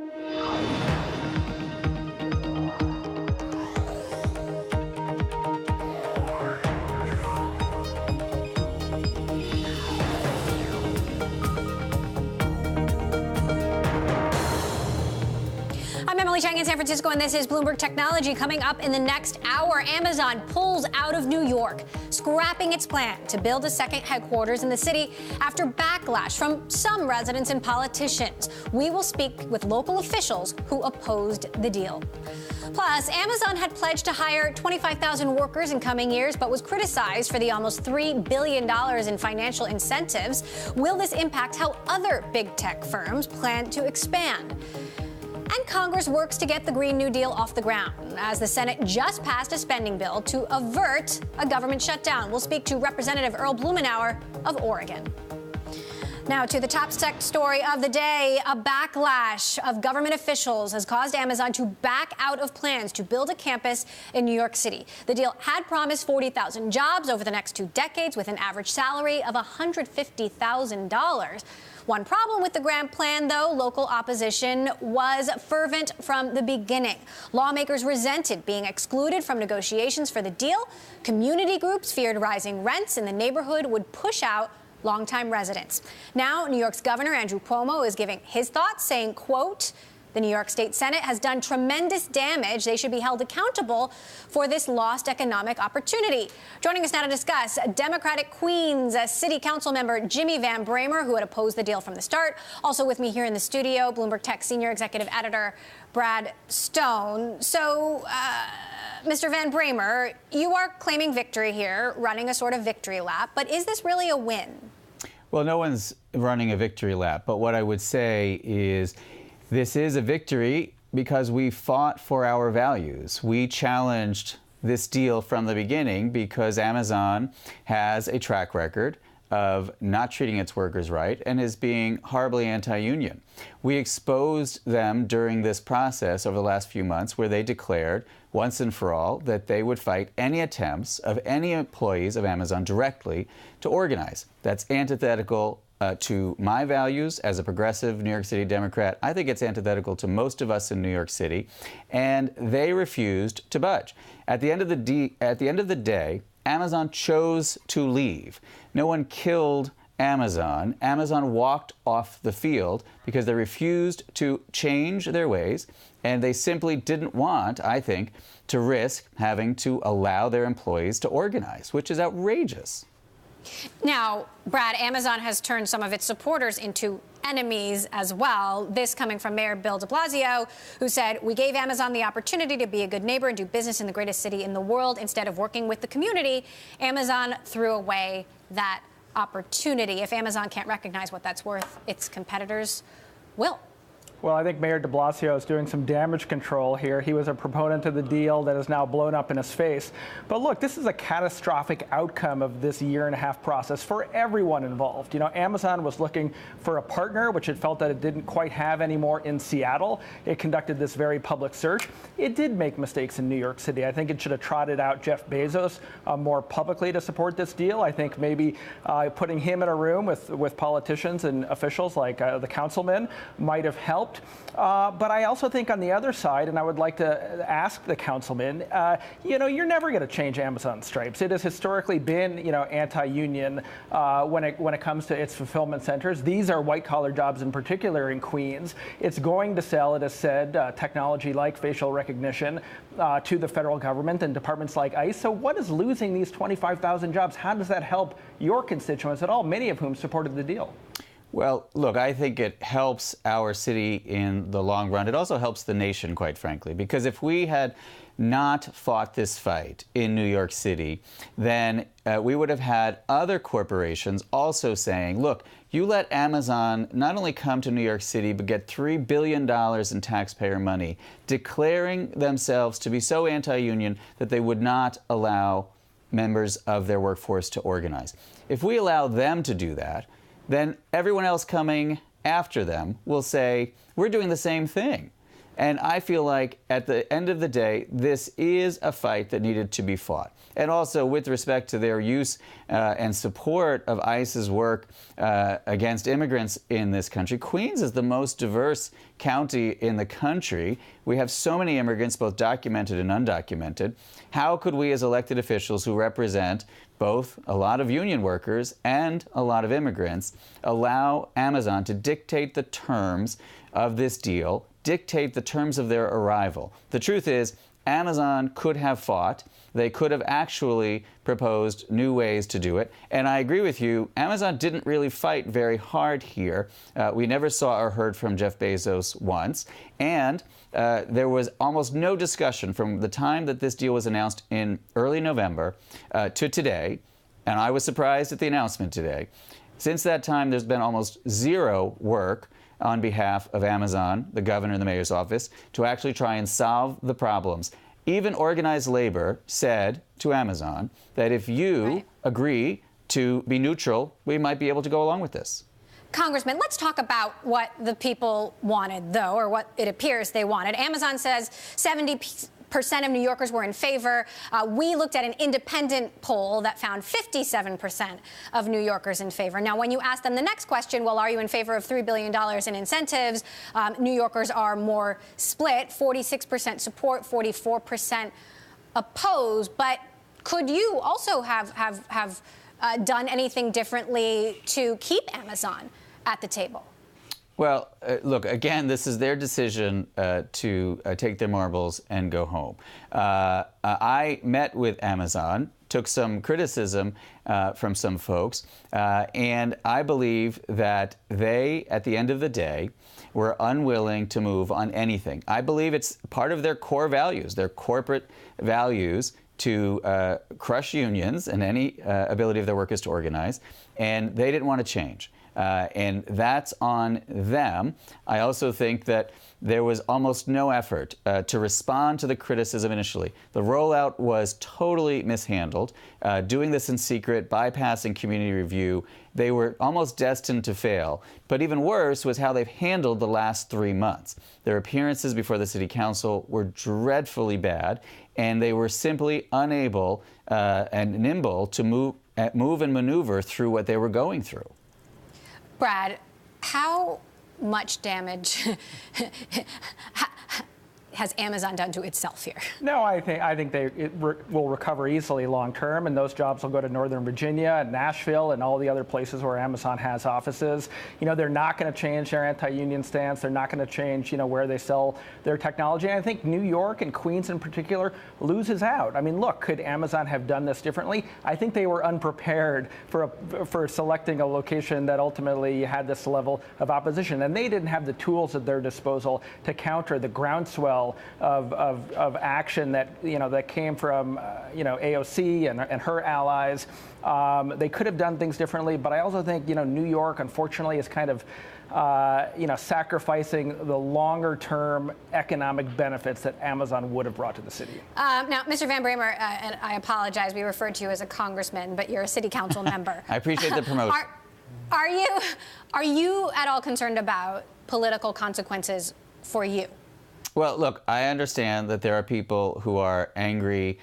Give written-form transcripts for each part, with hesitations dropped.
I'm Emily Chang in San Francisco, and this is Bloomberg Technology. Coming up in the next hour, Amazon pulls out of New York, scrapping its plan to build a second headquarters in the city after backlash from some residents and politicians. We will speak with local officials who opposed the deal. Plus, Amazon had pledged to hire 25,000 workers in coming years, but was criticized for the almost $3 billion in financial incentives. Will this impact how other big tech firms plan to expand? And Congress works to get the Green New Deal off the ground as the Senate just passed a spending bill to avert a government shutdown. We'll speak to Representative Earl Blumenauer of Oregon. Now to the top tech story of the day. A backlash of government officials has caused Amazon to back out of plans to build a campus in New York City. The deal had promised 40,000 jobs over the next 2 decades with an average salary of $150,000. One problem with the grand plan, though, local opposition was fervent from the beginning. Lawmakers resented being excluded from negotiations for the deal. Community groups feared rising rents in the neighborhood would push out longtime residents. Now, New York's Governor Andrew Cuomo is giving his thoughts, saying, quote, "The New York State Senate has done tremendous damage. They should be held accountable for this lost economic opportunity." Joining us now to discuss, Democratic Queens City Council member Jimmy Van Bramer, who had opposed the deal from the start. Also with me here in the studio, Bloomberg Tech Senior Executive Editor Brad Stone. So, Mr. Van Bramer, you are claiming victory here, running a sort of victory lap. But is this really a win? Well, no one's running a victory lap. But what I would say is this is a victory because we fought for our values. We challenged this deal from the beginning because Amazon has a track record of not treating its workers right and is being horribly anti-union. We exposed them during this process over the last few months where they declared once and for all that they would fight any attempts of any employees of Amazon directly to organize. That's antithetical to my values as a progressive New York City Democrat. I think it's antithetical to most of us in New York City, and they refused to budge. At the end of the day, Amazon chose to leave. No one killed Amazon. Amazon walked off the field because they refused to change their ways, and they simply didn't want, I think, to risk having to allow their employees to organize, which is outrageous. Now, Brad, Amazon has turned some of its supporters into enemies as well. This coming from Mayor Bill de Blasio, who said, "We gave Amazon the opportunity to be a good neighbor and do business in the greatest city in the world. Instead of working with the community, Amazon threw away that opportunity." If Amazon can't recognize what that's worth, its competitors will. Well, I think Mayor de Blasio is doing some damage control here. He was a proponent of the deal that is now blown up in his face. But look, this is a catastrophic outcome of this year-and-a-half process for everyone involved. You know, Amazon was looking for a partner, which it felt that it didn't quite have anymore in Seattle. It conducted this very public search. It did make mistakes in New York City. I think it should have trotted out Jeff Bezos more publicly to support this deal. I think maybe putting him in a room with politicians and officials like the councilman might have helped. But I also think on the other side, and I would like to ask the councilman, you know, you're never going to change Amazon's stripes. It has historically been, you know, anti-union when it comes to its fulfillment centers. These are white-collar jobs in particular in Queens. It's going to sell, it has said, technology like facial recognition to the federal government and departments like ICE. So what is losing these 25,000 jobs? How does that help your constituents at all, many of whom supported the deal? Well, look, I think it helps our city in the long run. It also helps the nation, quite frankly, because if we had not fought this fight in New York City, then we would have had other corporations also saying, look, you let Amazon not only come to New York City, but get $3 billion in taxpayer money, declaring themselves to be so anti-union that they would not allow members of their workforce to organize. If we allow them to do that, then everyone else coming after them will say, we're doing the same thing. And I feel like at the end of the day, this is a fight that needed to be fought. And also with respect to their use and support of ICE's work against immigrants in this country, Queens is the most diverse county in the country. We have so many immigrants, both documented and undocumented. How could we as elected officials who represent both a lot of union workers and a lot of immigrants allow Amazon to dictate the terms of this deal, dictate the terms of their arrival? The truth is, Amazon could have fought. They could have actually proposed new ways to do it. And I agree with you, Amazon didn't really fight very hard here. We never saw or heard from Jeff Bezos once. And there was almost no discussion from the time that this deal was announced in early November to today. And I was surprised at the announcement today. Since that time, there's been almost zero work on behalf of Amazon, the governor and the mayor's office, to actually try and solve the problems. Even organized labor said to Amazon that if you agree to be neutral, we might be able to go along with this. Congressman, let's talk about what the people wanted, though, or what it appears they wanted. Amazon says 70% of New Yorkers were in favor. We looked at an independent poll that found 57% of New Yorkers in favor. Now, when you ask them the next question, well, are you in favor of $3 billion in incentives? New Yorkers are more split, 46% support, 44% oppose. But could you also have done anything differently to keep Amazon at the table? Well, look, again, this is their decision to take their marbles and go home. I met with Amazon, took some criticism from some folks, and I believe that they, at the end of the day, were unwilling to move on anything. I believe it's part of their core values, their corporate values, to crush unions and any ability of their workers to organize, and they didn't want to change. And that's on them. I also think that there was almost no effort to respond to the criticism initially. The rollout was totally mishandled. Doing this in secret, bypassing community review, they were almost destined to fail. But even worse was how they've handled the last 3 months. Their appearances before the city council were dreadfully bad, and they were simply unable and nimble to move and maneuver through what they were going through. Brad, how much damage has Amazon done to itself here? No, I think it will recover easily long term, and those jobs will go to Northern Virginia and Nashville and all the other places where Amazon has offices. You know, they're not going to change their anti-union stance. They're not going to change, where they sell their technology. And I think New York and Queens in particular loses out. I mean, look, could Amazon have done this differently? I think they were unprepared for selecting a location that ultimately had this level of opposition, and they didn't have the tools at their disposal to counter the groundswell of action that that came from AOC and her allies. They could have done things differently, but I also think New York, unfortunately, is kind of sacrificing the longer-term economic benefits that Amazon would have brought to the city. Now, Mr. Van Bramer, and I apologize, we referred to you as a congressman, but you're a city council member. I appreciate the promotion. Are you at all concerned about political consequences for you? Well, look, I understand that there are people who are angry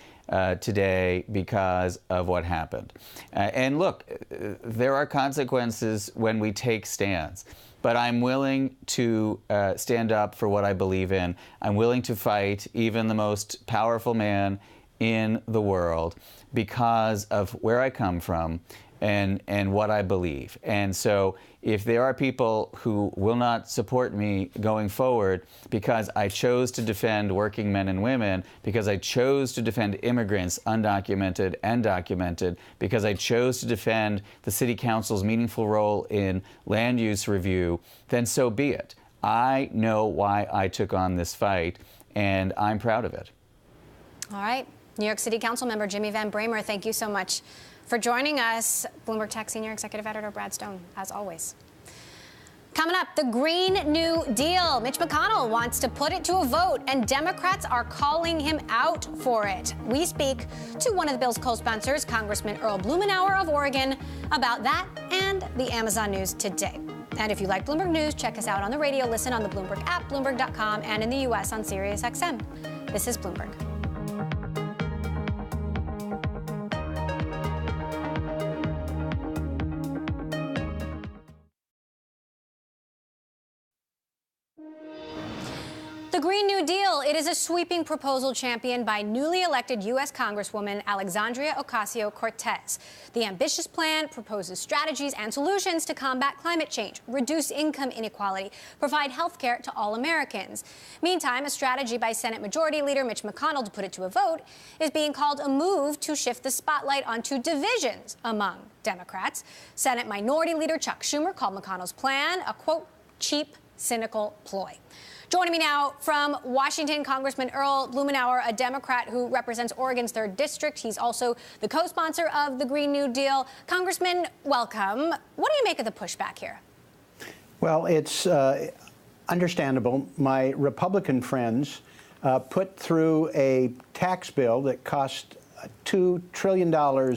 today because of what happened. And look, there are consequences when we take stands. But I'm willing to stand up for what I believe in. I'm willing to fight even the most powerful man in the world because of where I come from and what I believe. And so if there are people who will not support me going forward because I chose to defend working men and women, because I chose to defend immigrants, undocumented and documented, because I chose to defend the city council's meaningful role in land use review, then so be it. I know why I took on this fight, and I'm proud of it. All right. New York City Council member Jimmy Van Bramer, thank you so much for joining us. Bloomberg Tech Senior Executive Editor Brad Stone, as always. Coming up, the Green New Deal. Mitch McConnell wants to put it to a vote, and Democrats are calling him out for it. We speak to one of the bill's co-sponsors, Congressman Earl Blumenauer of Oregon, about that and the Amazon news today. And if you like Bloomberg News, check us out on the radio. Listen on the Bloomberg app, Bloomberg.com, and in the U.S. on SiriusXM. This is Bloomberg. The Green New Deal, it is a sweeping proposal championed by newly elected U.S. Congresswoman Alexandria Ocasio-Cortez. The ambitious plan proposes strategies and solutions to combat climate change, reduce income inequality, provide health care to all Americans. Meantime, a strategy by Senate Majority Leader Mitch McConnell to put it to a vote is being called a move to shift the spotlight onto divisions among Democrats. Senate Minority Leader Chuck Schumer called McConnell's plan a, quote, cheap, cynical ploy. Joining me now from Washington, Congressman Earl Blumenauer, a Democrat who represents Oregon's 3rd District. He's also the co-sponsor of the Green New Deal. Congressman, welcome. What do you make of the pushback here? Well, it's understandable. My Republican friends put through a tax bill that cost $2 trillion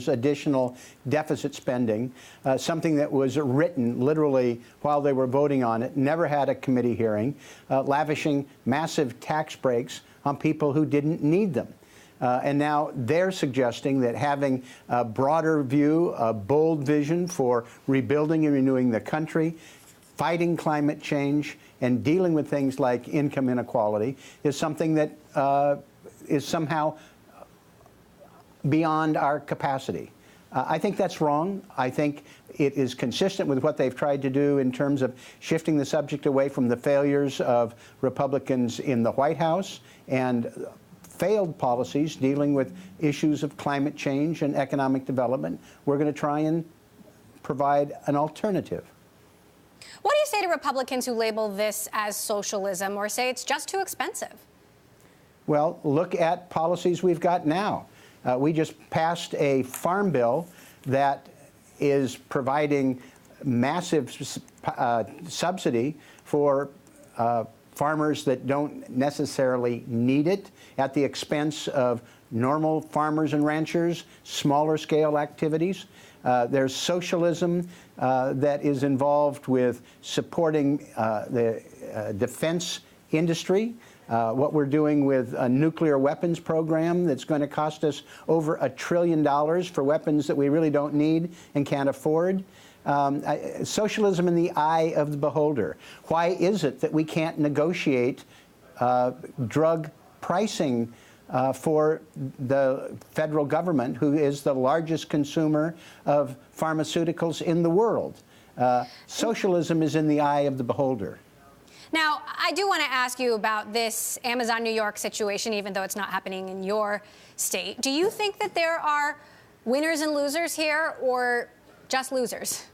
additional deficit spending, something that was written literally while they were voting on it, never had a committee hearing, lavishing massive tax breaks on people who didn't need them. And now they're suggesting that having a broader view, a bold vision for rebuilding and renewing the country, fighting climate change, and dealing with things like income inequality is something that is somehow beyond our capacity. I think that's wrong. I think it is consistent with what they've tried to do in terms of shifting the subject away from the failures of Republicans in the White House and failed policies dealing with issues of climate change and economic development. We're going to try and provide an alternative. What do you say to Republicans who label this as socialism or say it's just too expensive? Well, look at policies we've got now. We just passed a farm bill that is providing massive subsidy for farmers that don't necessarily need it at the expense of normal farmers and ranchers, smaller scale activities. There's socialism that is involved with supporting the defense industry. What we're doing with a nuclear weapons program that's going to cost us over $1 trillion for weapons that we really don't need and can't afford. Socialism in the eye of the beholder. Why is it that we can't negotiate drug pricing for the federal government, who is the largest consumer of pharmaceuticals in the world? Socialism is in the eye of the beholder. Now, I do want to ask you about this Amazon New York situation, even though it's not happening in your state. Do you think that there are winners and losers here, or just losers?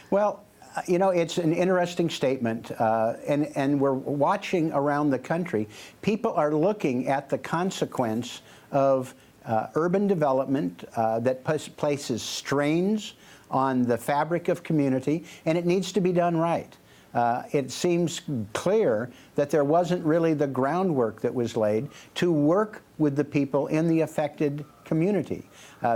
Well, you know, it's an interesting statement, and we're watching around the country. People are looking at the consequence of urban development that places strains on the fabric of community, and it needs to be done right. It seems clear that there wasn't really the groundwork that was laid to work with the people in the affected community.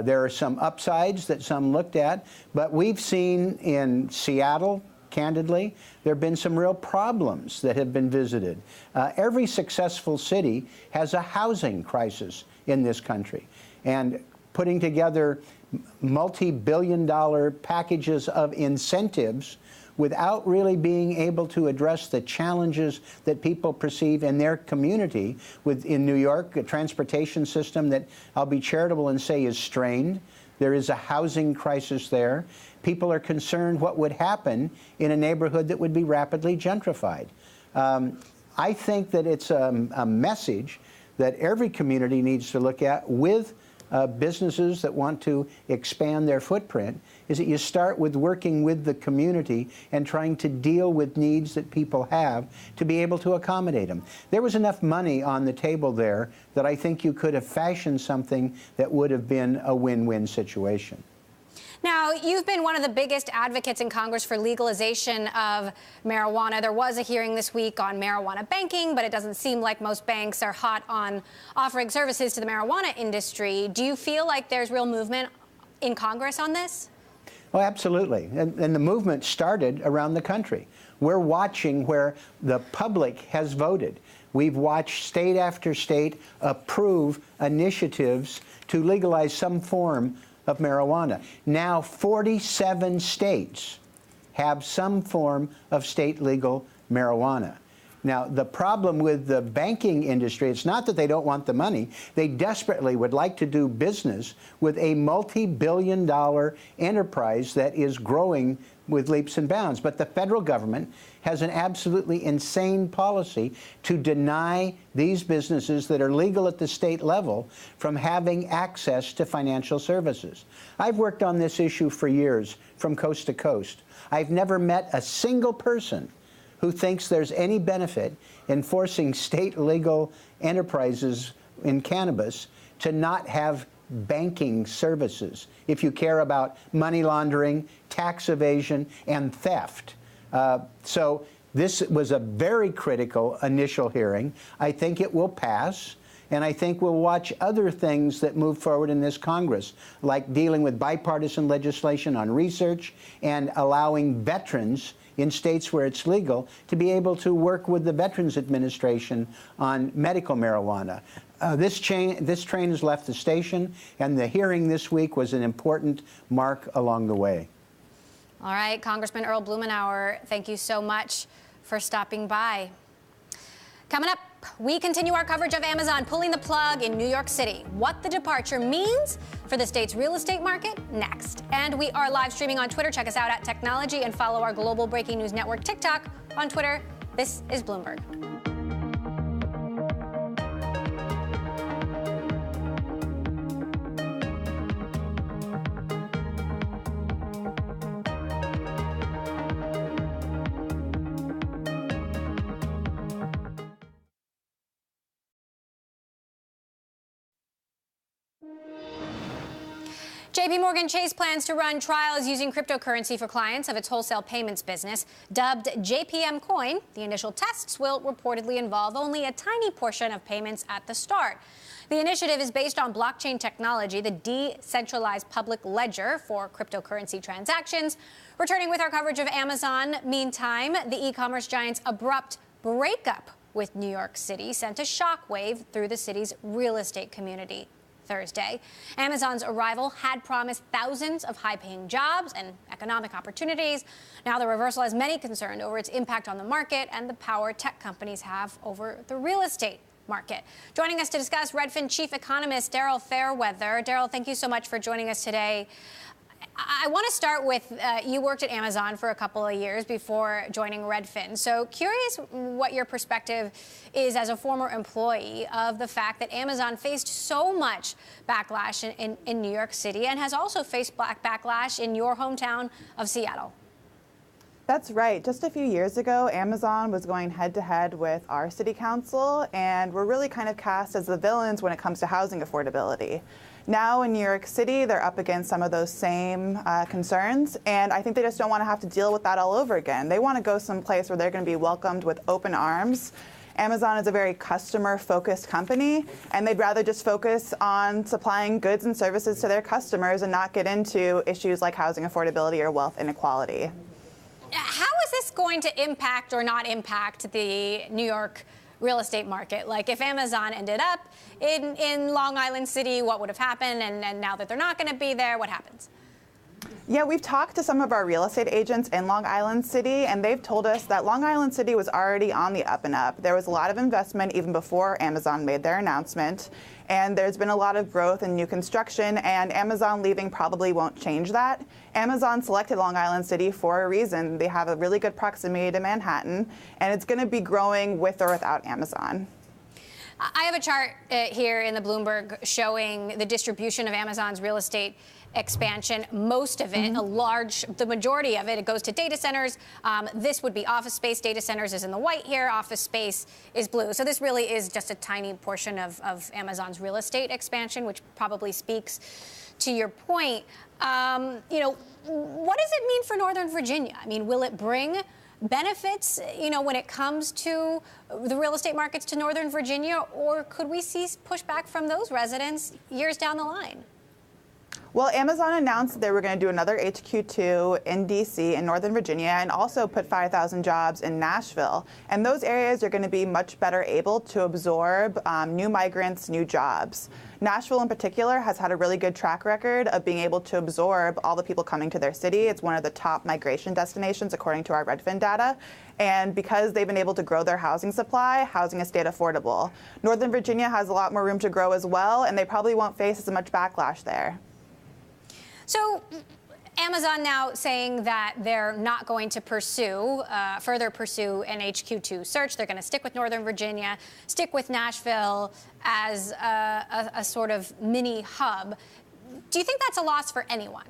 There are some upsides that some looked at, but we've seen in Seattle, candidly, there have been some real problems that have been visited. Every successful city has a housing crisis in this country, and putting together multi-billion-dollar packages of incentives without really being able to address the challenges that people perceive in their community. In New York, a transportation system that, I'll be charitable and say, is strained. There is a housing crisis there. People are concerned what would happen in a neighborhood that would be rapidly gentrified. I think that it's a message that every community needs to look at with businesses that want to expand their footprint, is that you start with working with the community and trying to deal with needs that people have to be able to accommodate them. There was enough money on the table there that I think you could have fashioned something that would have been a win-win situation. Now, you've been one of the biggest advocates in Congress for legalization of marijuana. There was a hearing this week on marijuana banking, but it doesn't seem like most banks are hot on offering services to the marijuana industry. Do you feel like there's real movement in Congress on this? Oh, absolutely. And the movement started around the country. We're watching where the public has voted. We've watched state after state approve initiatives to legalize some form of marijuana. Now 47 states have some form of state legal marijuana. Now, the problem with the banking industry, it's not that they don't want the money. They desperately would like to do business with a multi-billion-dollar enterprise that is growing with leaps and bounds. But the federal government has an absolutely insane policy to deny these businesses that are legal at the state level from having access to financial services. I've worked on this issue for years, from coast to coast. I've never met a single person who thinks there's any benefit in forcing state legal enterprises in cannabis to not have banking services if you care about money laundering, tax evasion, and theft. So this was a very critical initial hearing. I think it will pass, and I think we'll watch other things that move forward in this Congress, like dealing with bipartisan legislation on research and allowing veterans in states where it's legal to be able to work with the Veterans Administration on medical marijuana. This train has left the station, and the hearing this week was an important mark along the way. All right, Congressman Earl Blumenauer, thank you so much for stopping by. Coming up, we continue our coverage of Amazon pulling the plug in New York City. What the departure means for the state's real estate market next. And we are live streaming on Twitter. Check us out at Technology and follow our global breaking news network TikTok on Twitter. This is Bloomberg. JPMorgan Chase plans to run trials using cryptocurrency for clients of its wholesale payments business. Dubbed JPM Coin, the initial tests will reportedly involve only a tiny portion of payments at the start. The initiative is based on blockchain technology, the decentralized public ledger for cryptocurrency transactions. Returning with our coverage of Amazon, meantime, the e-commerce giant's abrupt breakup with New York City sent a shockwave through the city's real estate community. Thursday, Amazon's arrival had promised thousands of high-paying jobs and economic opportunities. Now the reversal has many concerned over its impact on the market and the power tech companies have over the real estate market. Joining us to discuss, Redfin chief economist Daryl Fairweather. Daryl, thank you so much for joining us today. I want to start with, you worked at Amazon for a couple of years before joining Redfin. So curious what your perspective is as a former employee of the fact that Amazon faced so much backlash in New York City and has also faced backlash in your hometown of Seattle. That's right. Just a few years ago, Amazon was going head-to-head with our city council, and we're really kind of cast as the villains when it comes to housing affordability. Now in New York City, they're up against some of those same concerns, and I think they just don't want to have to deal with that all over again. They want to go someplace where they're going to be welcomed with open arms. Amazon is a very customer-focused company, and they'd rather just focus on supplying goods and services to their customers and not get into issues like housing affordability or wealth inequality. How is this going to impact or not impact the New York real estate market? Like, if Amazon ended up in Long Island City, what would have happened? And now that they're not going to be there, what happens? Yeah, we've talked to some of our real estate agents in Long Island City, and they've told us that Long Island City was already on the up and up. There was a lot of investment even before Amazon made their announcement, and there's been a lot of growth in new construction, and Amazon leaving probably won't change that. Amazon selected Long Island City for a reason. They have a really good proximity to Manhattan, and it's going to be growing with or without Amazon. I have a chart here in the Bloomberg showing the distribution of Amazon's real estate expansion. Most of it, the majority of it, it goes to data centers. This would be office space. Data centers is in the white here. Office space is blue. So this really is just a tiny portion of Amazon's real estate expansion, which probably speaks to your point. You know, what does it mean for Northern Virginia? I mean, will it bring benefits, you know, when it comes to the real estate markets to Northern Virginia, or could we see pushback from those residents years down the line? Well, Amazon announced that they were going to do another HQ2 in D.C. in Northern Virginia and also put 5,000 jobs in Nashville. And those areas are going to be much better able to absorb new migrants, new jobs. Nashville in particular has had a really good track record of being able to absorb all the people coming to their city. It's one of the top migration destinations according to our Redfin data. And because they've been able to grow their housing supply, housing has stayed affordable. Northern Virginia has a lot more room to grow as well, and they probably won't face as much backlash there. So Amazon now saying that they're not going to further pursue an HQ2 search. They're going to stick with Northern Virginia, stick with Nashville as a sort of mini hub. Do you think that's a loss for anyone?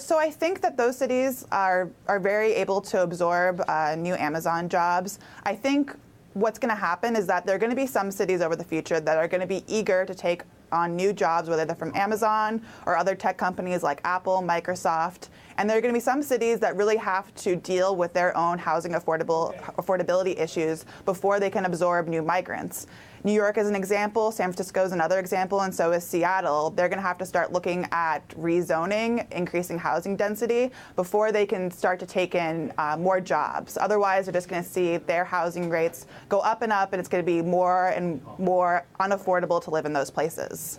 So I think that those cities are very able to absorb new Amazon jobs. I think what's going to happen is that there are going to be some cities over the future that are going to be eager to take on new jobs, whether they're from Amazon or other tech companies like Apple, Microsoft. And there are going to be some cities that really have to deal with their own housing affordability issues before they can absorb new migrants. New York is an example, San Francisco is another example, and so is Seattle. They're going to have to start looking at rezoning, increasing housing density, before they can start to take in more jobs. Otherwise, they're just going to see their housing rates go up, and it's going to be more and more unaffordable to live in those places.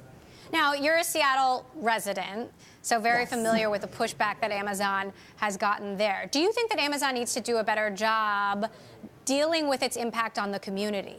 Now, you're a Seattle resident, so very familiar with the pushback that Amazon has gotten there. Do you think that Amazon needs to do a better job dealing with its impact on the community?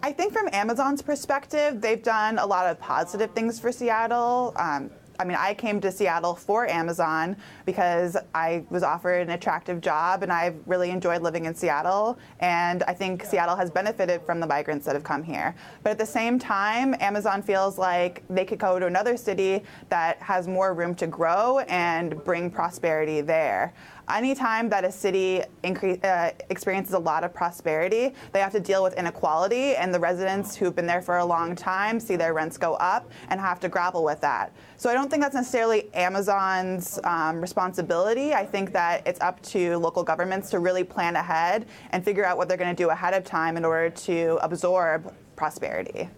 I think from Amazon's perspective, they've done a lot of positive things for Seattle. I came to Seattle for Amazon because I was offered an attractive job, and I've really enjoyed living in Seattle. And I think Seattle has benefited from the migrants that have come here. But at the same time, Amazon feels like they could go to another city that has more room to grow and bring prosperity there. Anytime that a city experiences a lot of prosperity, they have to deal with inequality, and the residents who've been there for a long time see their rents go up and have to grapple with that. So I don't think that's necessarily Amazon's responsibility. I think that it's up to local governments to really plan ahead and figure out what they're going to do ahead of time in order to absorb prosperity.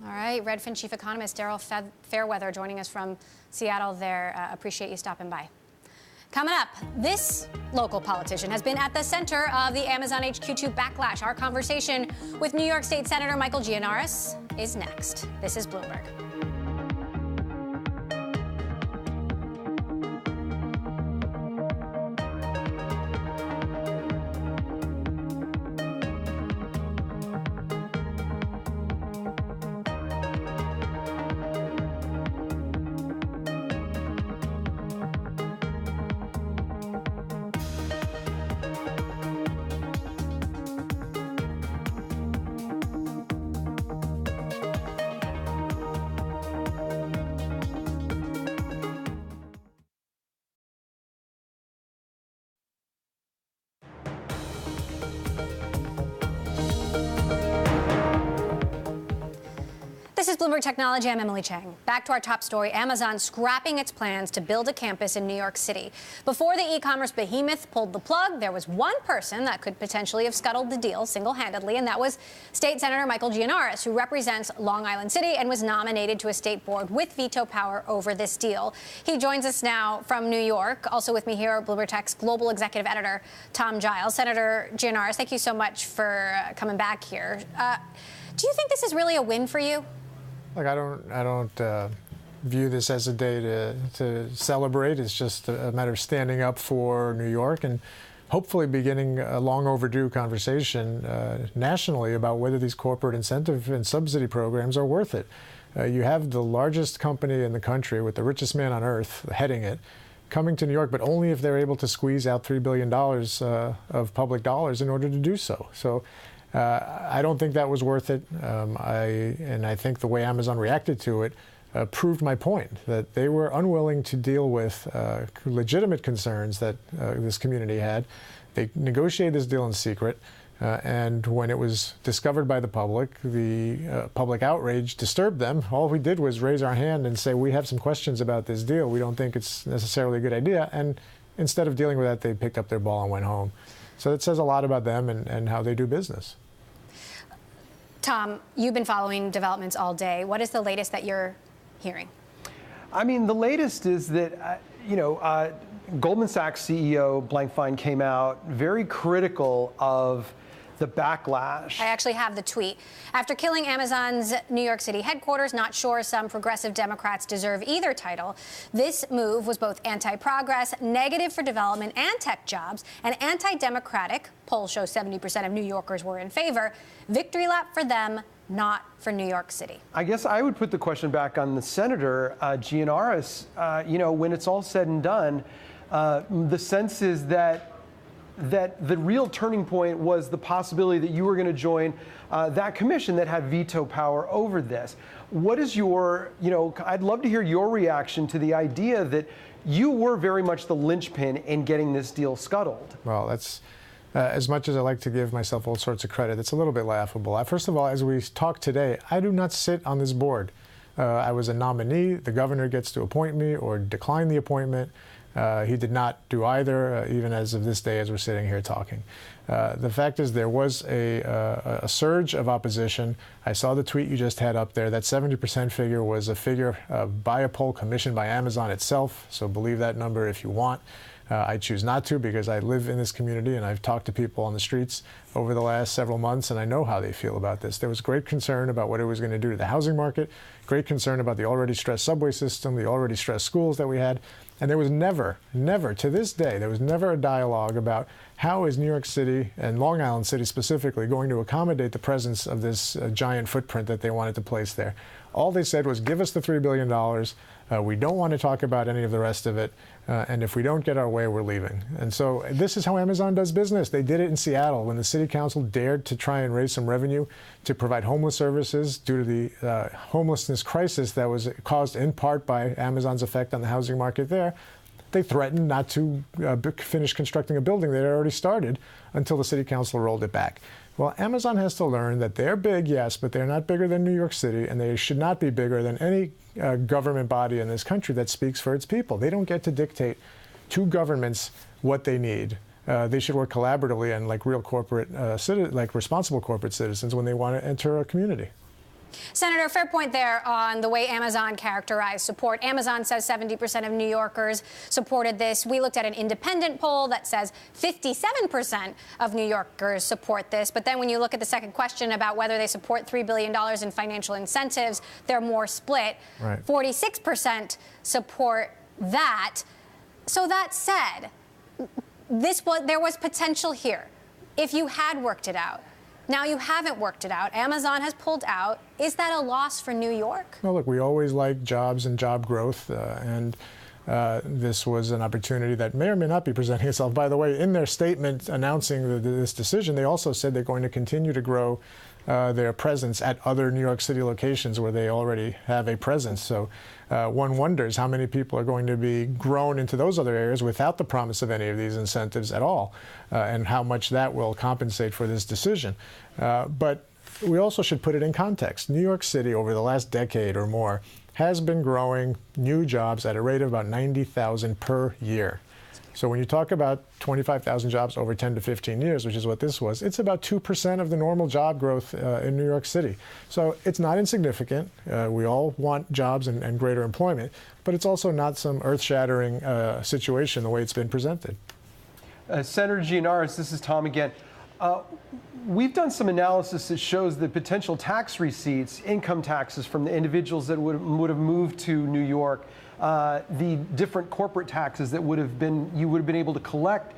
All right, Redfin Chief Economist Daryl Fairweather joining us from Seattle there. Appreciate you stopping by. Coming up, this local politician has been at the center of the Amazon HQ2 backlash. Our conversation with New York State Senator Michael Gianaris is next. This is Bloomberg. This is Bloomberg Technology. I'm Emily Chang. Back to our top story. Amazon scrapping its plans to build a campus in New York City. Before the e-commerce behemoth pulled the plug, there was one person that could potentially have scuttled the deal single-handedly, and that was State Senator Michael Gianaris, who represents Long Island City and was nominated to a state board with veto power over this deal. He joins us now from New York. Also with me here, Bloomberg Tech's global executive editor, Tom Giles. Senator Gianaris, thank you so much for coming back here. Do you think this is really a win for you? Look, I don't view this as a day to celebrate. It's just a matter of standing up for New York and hopefully beginning a long overdue conversation nationally about whether these corporate incentive and subsidy programs are worth it. You have the largest company in the country with the richest man on earth heading it, coming to New York, but only if they're able to squeeze out $3 billion of public dollars in order to do so. So I don't think that was worth it. I think the way Amazon reacted to it proved my point, that they were unwilling to deal with legitimate concerns that this community had. They negotiated this deal in secret. And when it was discovered by the public outrage disturbed them. All we did was raise our hand and say, we have some questions about this deal. We don't think it's necessarily a good idea. And instead of dealing with that, they picked up their ball and went home. So it says a lot about them and how they do business. Tom, you've been following developments all day. What is the latest that you're hearing? I mean, the latest is that, Goldman Sachs CEO Blankfein came out very critical of the backlash. I actually have the tweet. After killing Amazon's New York City headquarters, not sure some progressive Democrats deserve either title. This move was both anti-progress, negative for development and tech jobs, and anti-democratic. Polls show 70% of New Yorkers were in favor. Victory lap for them, not for New York City. I guess I would put the question back on the Senator Gianaris. When it's all said and done, the sense is that the real turning point was the possibility that you were going to join that commission that had veto power over this. What is your, I'd love to hear your reaction to the idea that you were very much the linchpin in getting this deal scuttled. Well, that's, as much as I like to give myself all sorts of credit, it's a little bit laughable. First of all, as we talk today, I do not sit on this board. I was a nominee. The governor gets to appoint me or decline the appointment. He did not do either, even as of this day as we're sitting here talking. The fact is there was a surge of opposition. I saw the tweet you just had up there. That 70% figure was a figure by a poll commissioned by Amazon itself, so believe that number if you want. I choose not to because I live in this community and I've talked to people on the streets over the last several months and I know how they feel about this. There was great concern about what it was going to do to the housing market, great concern about the already stressed subway system, the already stressed schools that we had. And there was never, to this day, there was never a dialogue about how is New York City and Long Island City specifically going to accommodate the presence of this giant footprint that they wanted to place there. All they said was, give us the $3 billion. We don't want to talk about any of the rest of it. And if we don't get our way, we're leaving. And so this is how Amazon does business. They did it in Seattle when the city council dared to try and raise some revenue to provide homeless services due to the homelessness crisis that was caused in part by Amazon's effect on the housing market there. They threatened not to finish constructing a building they had already started until the city council rolled it back. Well, Amazon has to learn that they're big, yes, but they're not bigger than New York City, and they should not be bigger than any government body in this country that speaks for its people. They don't get to dictate to governments what they need. They should work collaboratively and like real corporate, like responsible corporate citizens when they want to enter a community. Senator, fair point there on the way Amazon characterized support. Amazon says 70% of New Yorkers supported this. We looked at an independent poll that says 57% of New Yorkers support this. But then when you look at the second question about whether they support $3 billion in financial incentives, they're more split. Right. 46% support that. So that said, there was potential here if you had worked it out. Now you haven't worked it out. Amazon has pulled out. Is that a loss for New York? No, look, we always like jobs and job growth, and this was an opportunity that may or may not be presenting itself. By the way, in their statement announcing this decision, they also said they're going to continue to grow their presence at other New York City locations where they already have a presence. So one wonders how many people are going to be grown into those other areas without the promise of any of these incentives at all, and how much that will compensate for this decision. But we also should put it in context. New York City, over the last decade or more, has been growing new jobs at a rate of about 90,000 per year. So when you talk about 25,000 jobs over 10 to 15 years, which is what this was, it's about 2% of the normal job growth in New York City. So it's not insignificant. We all want jobs and greater employment, but it's also not some earth-shattering situation the way it's been presented. Senator Gianaris, this is Tom again. We've done some analysis that shows that potential tax receipts, income taxes from the individuals that would have moved to New York, the different corporate taxes that you would have been able to collect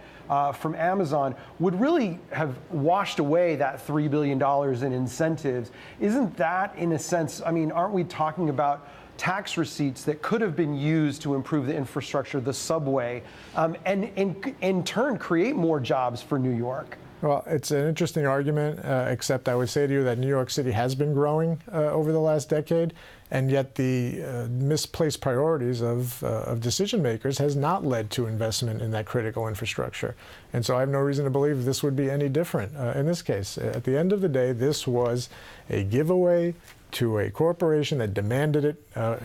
from Amazon would really have washed away that $3 billion in incentives. Isn't that, in a sense, I mean, aren't we talking about tax receipts that could have been used to improve the infrastructure, the subway, and in turn create more jobs for New York? Well, it's an interesting argument, except I would say to you that New York City has been growing over the last decade, and yet the misplaced priorities of decision makers has not led to investment in that critical infrastructure. And so I have no reason to believe this would be any different in this case. At the end of the day, this was a giveaway to a corporation that demanded it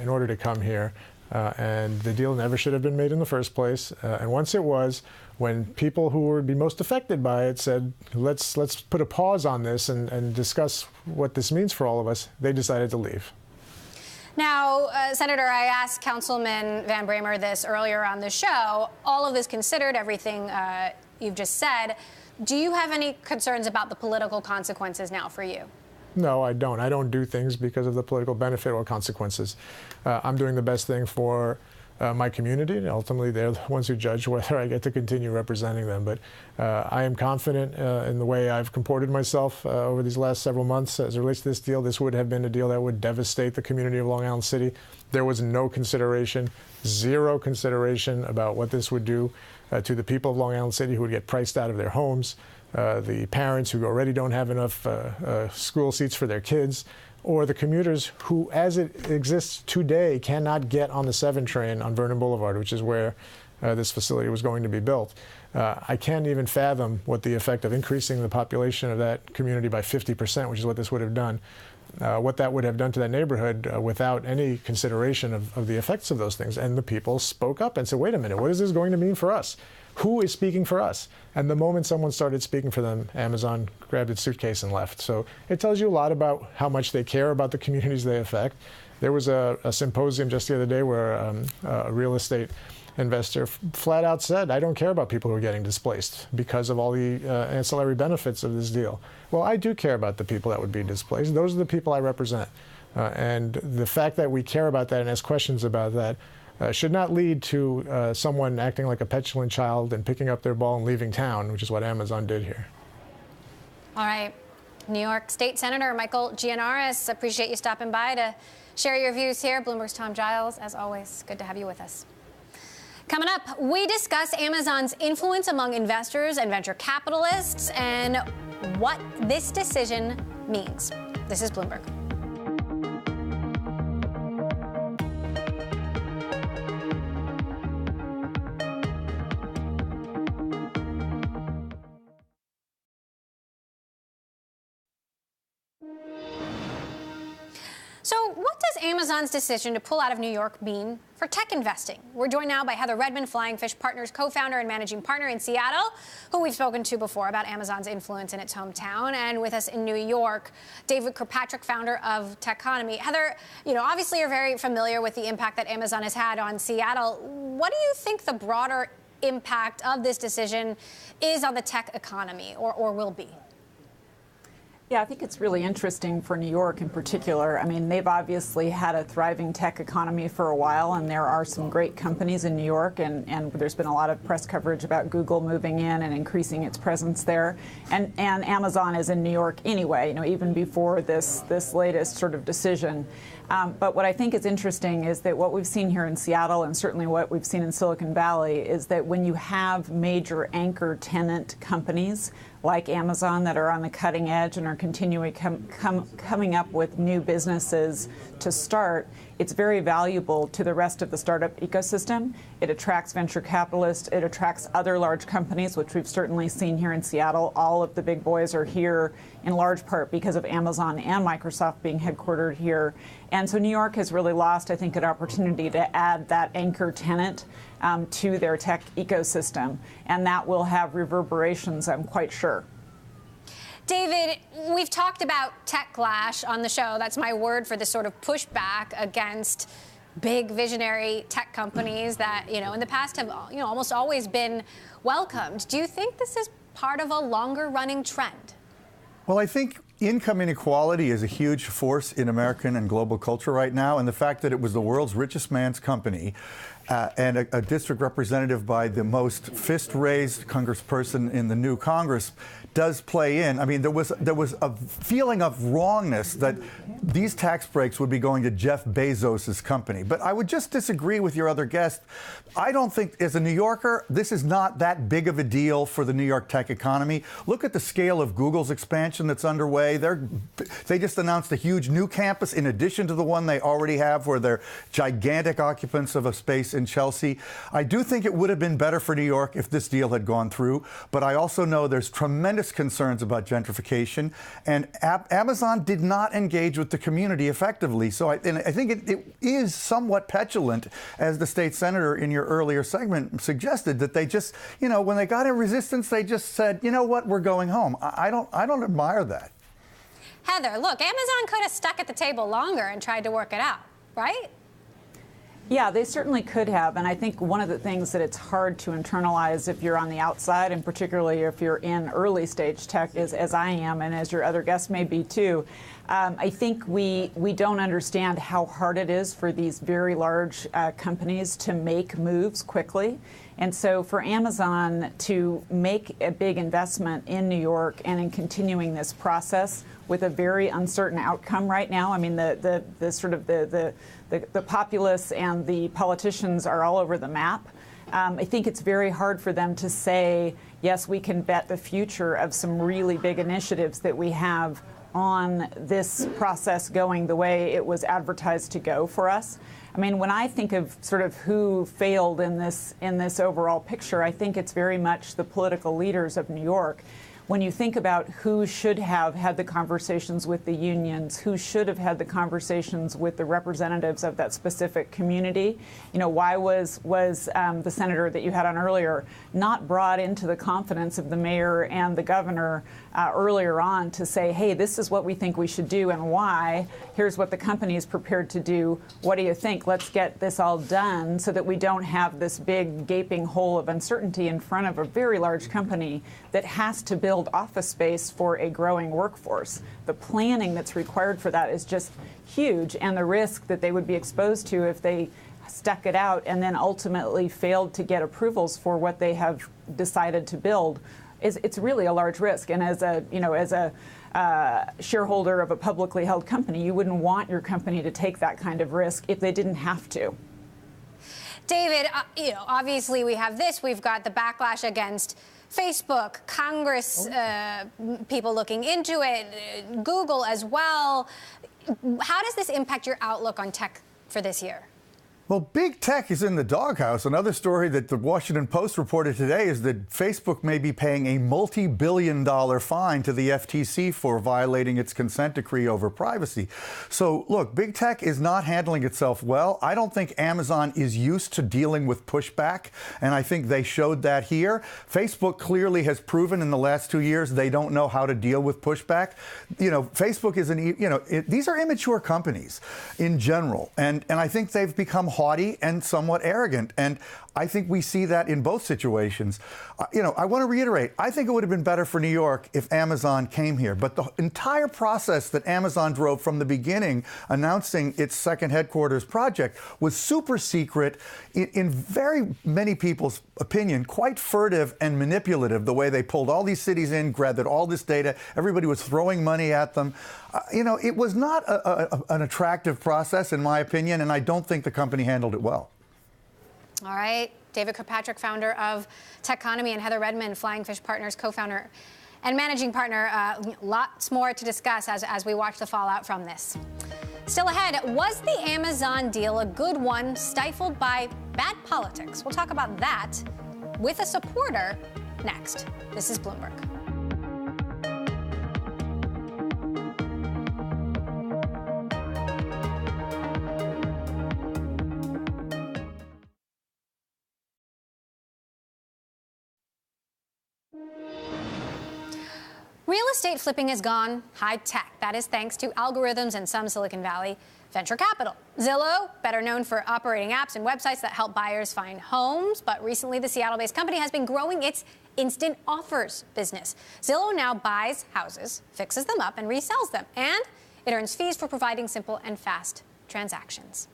in order to come here. And the deal never should have been made in the first place. And once it was, when people who would be most affected by it said, let's put a pause on this and discuss what this means for all of us, they decided to leave. Now, Senator, I asked Councilman Van Bramer this earlier on the show. All of this considered, everything you've just said, do you have any concerns about the political consequences now for you? No, I don't. I don't do things because of the political benefit or consequences. I'm doing the best thing for my community, and ultimately they're the ones who judge whether I get to continue representing them. But I am confident in the way I've comported myself over these last several months as it relates to this deal. This would have been a deal that would devastate the community of Long Island City. There was no consideration, zero consideration about what this would do to the people of Long Island City who would get priced out of their homes, the parents who already don't have enough school seats for their kids, or the commuters who, as it exists today, cannot get on the 7 train on Vernon Boulevard, which is where this facility was going to be built. I can't even fathom what the effect of increasing the population of that community by 50%, which is what this would have done, what that would have done to that neighborhood without any consideration of the effects of those things. And the people spoke up and said, wait a minute, what is this going to mean for us? Who is speaking for us? And the moment someone started speaking for them, Amazon grabbed its suitcase and left. So it tells you a lot about how much they care about the communities they affect. There was a symposium just the other day where a real estate investor flat out said, I don't care about people who are getting displaced because of all the ancillary benefits of this deal. Well, I do care about the people that would be displaced. Those are the people I represent. And the fact that we care about that and ask questions about that should not lead to someone acting like a petulant child and picking up their ball and leaving town, which is what Amazon did here. All right. New York State Senator Michael Gianaris, appreciate you stopping by to share your views here. Bloomberg's Tom Giles, as always, good to have you with us. Coming up, we discuss Amazon's influence among investors and venture capitalists and what this decision means. This is Bloomberg. So what does Amazon's decision to pull out of New York mean for tech investing? We're joined now by Heather Redmond, Flying Fish Partners co-founder and managing partner in Seattle, who we've spoken to before about Amazon's influence in its hometown. And with us in New York, David Kirkpatrick, founder of Techonomy. Heather, obviously you're very familiar with the impact that Amazon has had on Seattle. What do you think the broader impact of this decision is on the tech economy or will be? Yeah, I think it's really interesting for New York in particular. I mean, they've obviously had a thriving tech economy for a while, and there are some great companies in New York, and there's been a lot of press coverage about Google moving in and increasing its presence there. And Amazon is in New York anyway, even before this latest sort of decision. But what I think is interesting is that what we've seen here in Seattle, and certainly what we've seen in Silicon Valley, is that when you have major anchor tenant companies like Amazon that are on the cutting edge and are continually coming up with new businesses to start, it's very valuable to the rest of the startup ecosystem. It attracts venture capitalists. It attracts other large companies, which we've certainly seen here in Seattle. All of the big boys are here in large part because of Amazon and Microsoft being headquartered here. And so New York has really lost, I think, an opportunity to add that anchor tenant to their tech ecosystem. And that will have reverberations, I'm quite sure. David, we've talked about techlash on the show. That's my word for this sort of pushback against big visionary tech companies that, in the past have, almost always been welcomed. Do you think this is part of a longer running trend? Well, I think income inequality is a huge force in American and global culture right now, and the fact that it was the world's richest man's company and a district representative by the most fist-raised congressperson in the new Congress does play in. I mean, there was a feeling of wrongness that these tax breaks would be going to Jeff Bezos's company. But I would just disagree with your other guest. I don't think, as a New Yorker, this is not that big of a deal for the New York tech economy. Look at the scale of Google's expansion that's underway. They just announced a huge new campus in addition to the one they already have, where they're gigantic occupants of a space in in Chelsea. I do think it would have been better for New York if this deal had gone through, but I also know there's tremendous concerns about gentrification, and Amazon did not engage with the community effectively. So I think it is somewhat petulant, as the state senator in your earlier segment suggested, that they just, when they got in resistance, they just said, you know what, we're going home. I don't admire that. Heather, look, Amazon could have stuck at the table longer and tried to work it out, right? Yeah, they certainly could have. And I think one of the things that it's hard to internalize if you're on the outside, and particularly if you're in early stage tech, is, as I am and as your other guests may be too, I think we don't understand how hard it is for these very large companies to make moves quickly. And so for Amazon to make a big investment in New York and in continuing this process with a very uncertain outcome right now, I mean, the populace and the politicians are all over the map. I think it's very hard for them to say, yes, we can bet the future of some really big initiatives that we have on this process going the way it was advertised to go for us. I mean, when I think of sort of who failed in this overall picture, I think it's very much the political leaders of New York. When you think about who should have had the conversations with the unions, who should have had the conversations with the representatives of that specific community, why was the senator that you had on earlier not brought into the confidence of the mayor and the governor earlier on to say, hey, this is what we think we should do and why. Here's what the company is prepared to do. What do you think? Let's get this all done so that we don't have this big gaping hole of uncertainty in front of a very large company that has to build office space for a growing workforce. The planning that's required for that is just huge, and the risk that they would be exposed to if they stuck it out and then ultimately failed to get approvals for what they have decided to build it's really a large risk. And as a shareholder of a publicly held company, you wouldn't want your company to take that kind of risk if they didn't have to. David, obviously we have this. We've got the backlash against Facebook, Congress, people looking into it, Google as well. How does this impact your outlook on tech for this year? Well, big tech is in the doghouse. Another story that the Washington Post reported today is that Facebook may be paying a multi-billion-dollar fine to the FTC for violating its consent decree over privacy. So, look, big tech is not handling itself well. I don't think Amazon is used to dealing with pushback, and I think they showed that here. Facebook clearly has proven in the last 2 years they don't know how to deal with pushback. Facebook is these are immature companies in general, and I think they've become haughty and somewhat arrogant. And I think we see that in both situations. I want to reiterate, I think it would have been better for New York if Amazon came here. But the entire process that Amazon drove from the beginning, announcing its second headquarters project, was super secret, in very many people's opinion, quite furtive and manipulative, the way they pulled all these cities in, gathered all this data. Everybody was throwing money at them. It was not an attractive process, in my opinion, and I don't think the company handled it well. All right. David Kirkpatrick, founder of Techonomy, and Heather Redmond, Flying Fish Partners co-founder and managing partner. Lots more to discuss as we watch the fallout from this. Still ahead, was the Amazon deal a good one stifled by bad politics? We'll talk about that with a supporter next. This is Bloomberg. Real estate flipping has gone high tech. That is thanks to algorithms and some Silicon Valley venture capital. Zillow, better known for operating apps and websites that help buyers find homes, but recently the Seattle-based company has been growing its instant offers business. Zillow now buys houses, fixes them up, and resells them, and it earns fees for providing simple and fast transactions.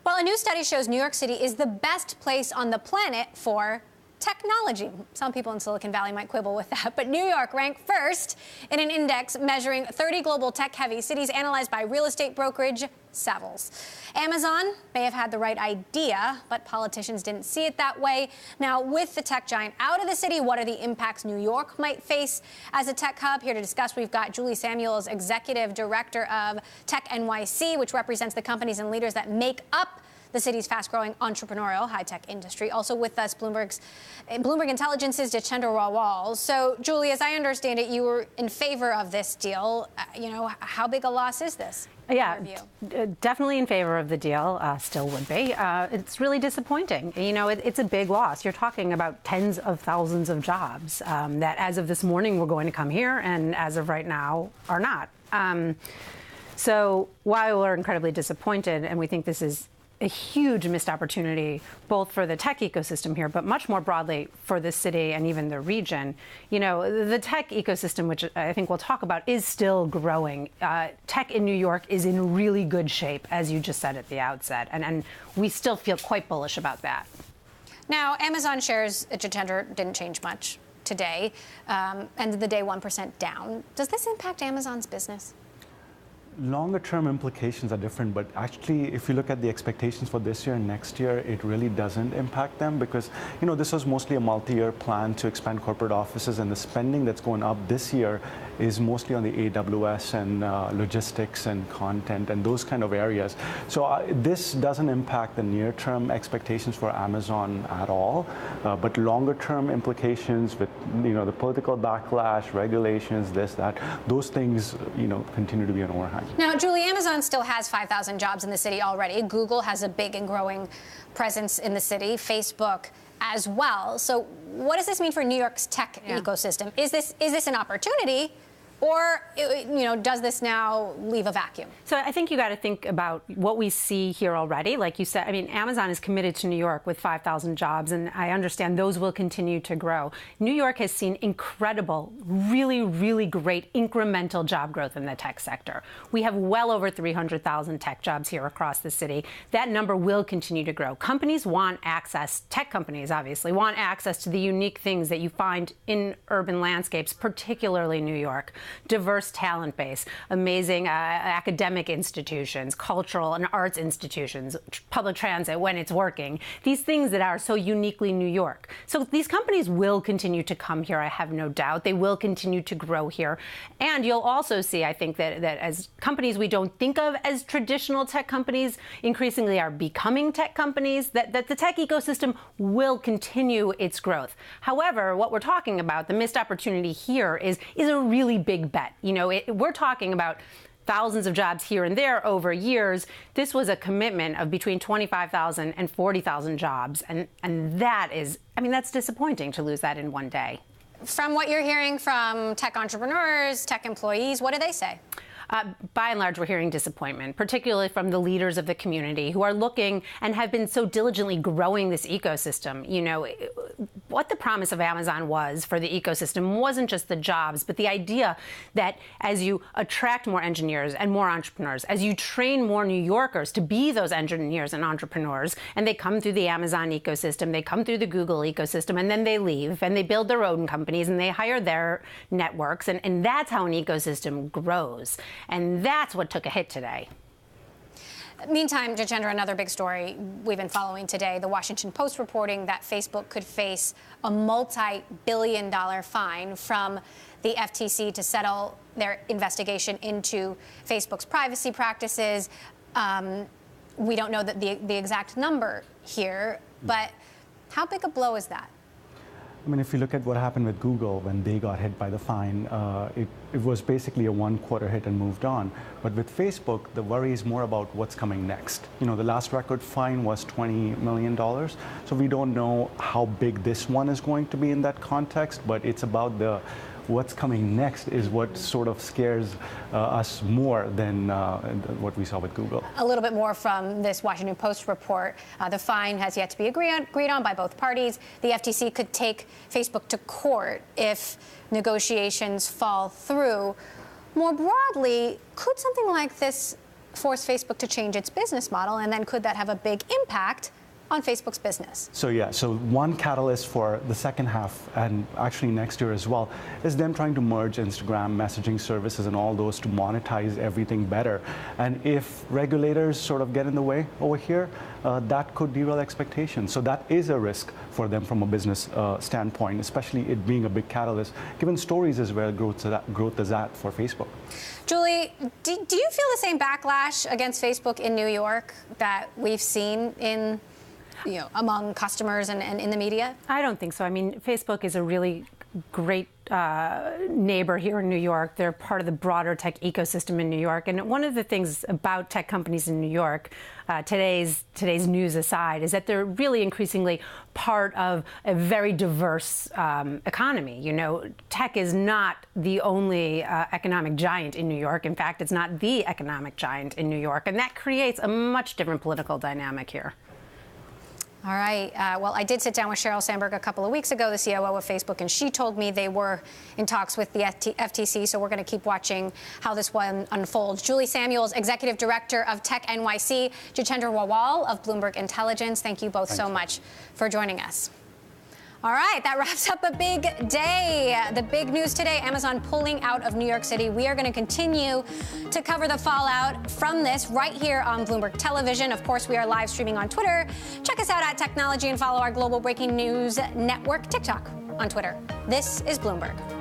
Well, a new study shows New York City is the best place on the planet for technology. Some people in Silicon Valley might quibble with that, but New York ranked first in an index measuring 30 global tech-heavy cities analyzed by real estate brokerage Savills. Amazon may have had the right idea, but politicians didn't see it that way. Now, with the tech giant out of the city, what are the impacts New York might face as a tech hub? Here to discuss, we've got Julie Samuels, Executive Director of Tech NYC, which represents the companies and leaders that make up the city's fast-growing entrepreneurial high-tech industry. Also with us, Bloomberg Intelligence's Jitendra Rawal. So, Julie, as I understand it, you were in favor of this deal. How big a loss is this? Yeah, definitely in favor of the deal, still would be. It's really disappointing. It's a big loss. You're talking about tens of thousands of jobs that as of this morning were going to come here and as of right now are not. So while we're incredibly disappointed and we think this is a huge missed opportunity, both for the tech ecosystem here, but much more broadly for the city and even the region. The tech ecosystem, which I think we'll talk about, is still growing. Tech in New York is in really good shape, as you just said at the outset, and we still feel quite bullish about that. Now, Amazon shares, Jitendra, didn't change much today, ended the day 1% down. Does this impact Amazon's business? Longer term implications are different, but actually if you look at the expectations for this year and next year, it really doesn't impact them because this was mostly a multi-year plan to expand corporate offices, and the spending that's going up this year is mostly on the AWS and logistics and content and those kind of areas. So this doesn't impact the near-term expectations for Amazon at all, but longer-term implications with the political backlash, regulations, this, that, those things continue to be an overhang. Now, Julie, Amazon still has 5,000 jobs in the city already. Google has a big and growing presence in the city. Facebook as well. So what does this mean for New York's tech ecosystem? Is this an opportunity? Or, does this now leave a vacuum? So I think you got to think about what we see here already. Like you said, Amazon is committed to New York with 5,000 jobs, and I understand those will continue to grow. New York has seen incredible, really, really great incremental job growth in the tech sector. We have well over 300,000 tech jobs here across the city. That number will continue to grow. Companies want access, tech companies obviously, want access to the unique things that you find in urban landscapes, particularly New York. Diverse talent base, amazing academic institutions, cultural and arts institutions, public transit when it's working, these things that are so uniquely New York. So these companies will continue to come here, I have no doubt. They will continue to grow here. And you'll also see, I think, that as companies we don't think of as traditional tech companies increasingly are becoming tech companies, that the tech ecosystem will continue its growth. However, what we're talking about, the missed opportunity here is a really big bet. We're talking about thousands of jobs here and there over years. This was a commitment of between 25,000 and 40,000 jobs. And that is, that's disappointing to lose that in one day. From what you're hearing from tech entrepreneurs, tech employees, what do they say? By and large, we're hearing disappointment, particularly from the leaders of the community who are looking and have been so diligently growing this ecosystem. What the promise of Amazon was for the ecosystem wasn't just the jobs, but the idea that as you attract more engineers and more entrepreneurs, as you train more New Yorkers to be those engineers and entrepreneurs, and they come through the Amazon ecosystem, they come through the Google ecosystem, and then they leave and they build their own companies and they hire their networks, and that's how an ecosystem grows. And that's what took a hit today. Meantime, Jitendra, another big story we've been following today, the Washington Post reporting that Facebook could face a multi-billion-dollar fine from the FTC to settle their investigation into Facebook's privacy practices. We don't know the exact number here, but how big a blow is that? If you look at what happened with Google when they got hit by the fine, it was basically a one-quarter hit and moved on. But with Facebook, the worry is more about what's coming next. The last record fine was $20 million. So we don't know how big this one is going to be in that context, but it's about what's coming next is what sort of scares us more than what we saw with Google. A little bit more from this Washington Post report. The fine has yet to be agreed on by both parties. The FTC could take Facebook to court if negotiations fall through. More broadly, could something like this force Facebook to change its business model, and then could that have a big impact on Facebook's business. So yeah, so one catalyst for the second half and actually next year as well is them trying to merge Instagram messaging services and all those to monetize everything better. And if regulators sort of get in the way over here, that could derail expectations. So that is a risk for them from a business standpoint, especially it being a big catalyst, given stories is where growth is at for Facebook. Julie, do you feel the same backlash against Facebook in New York that we've seen in, among customers and in the media? I don't think so. I mean, Facebook is a really great neighbor here in New York. They're part of the broader tech ecosystem in New York. And one of the things about tech companies in New York, today's news aside, is that they're really increasingly part of a very diverse economy. Tech is not the only economic giant in New York. In fact, it's not the economic giant in New York. And that creates a much different political dynamic here. All right. Well, I did sit down with Sheryl Sandberg a couple of weeks ago, the COO of Facebook, and she told me they were in talks with the FTC, so we're going to keep watching how this one unfolds. Julie Samuels, Executive Director of Tech NYC, Jitendra Wawal of Bloomberg Intelligence, thank you both so much for joining us. All right, that wraps up a big day. The big news today, Amazon pulling out of New York City. We are going to continue to cover the fallout from this right here on Bloomberg Television. Of course, we are live streaming on Twitter. Check us out at Technology and follow our global breaking news network, TikTok, on Twitter. This is Bloomberg.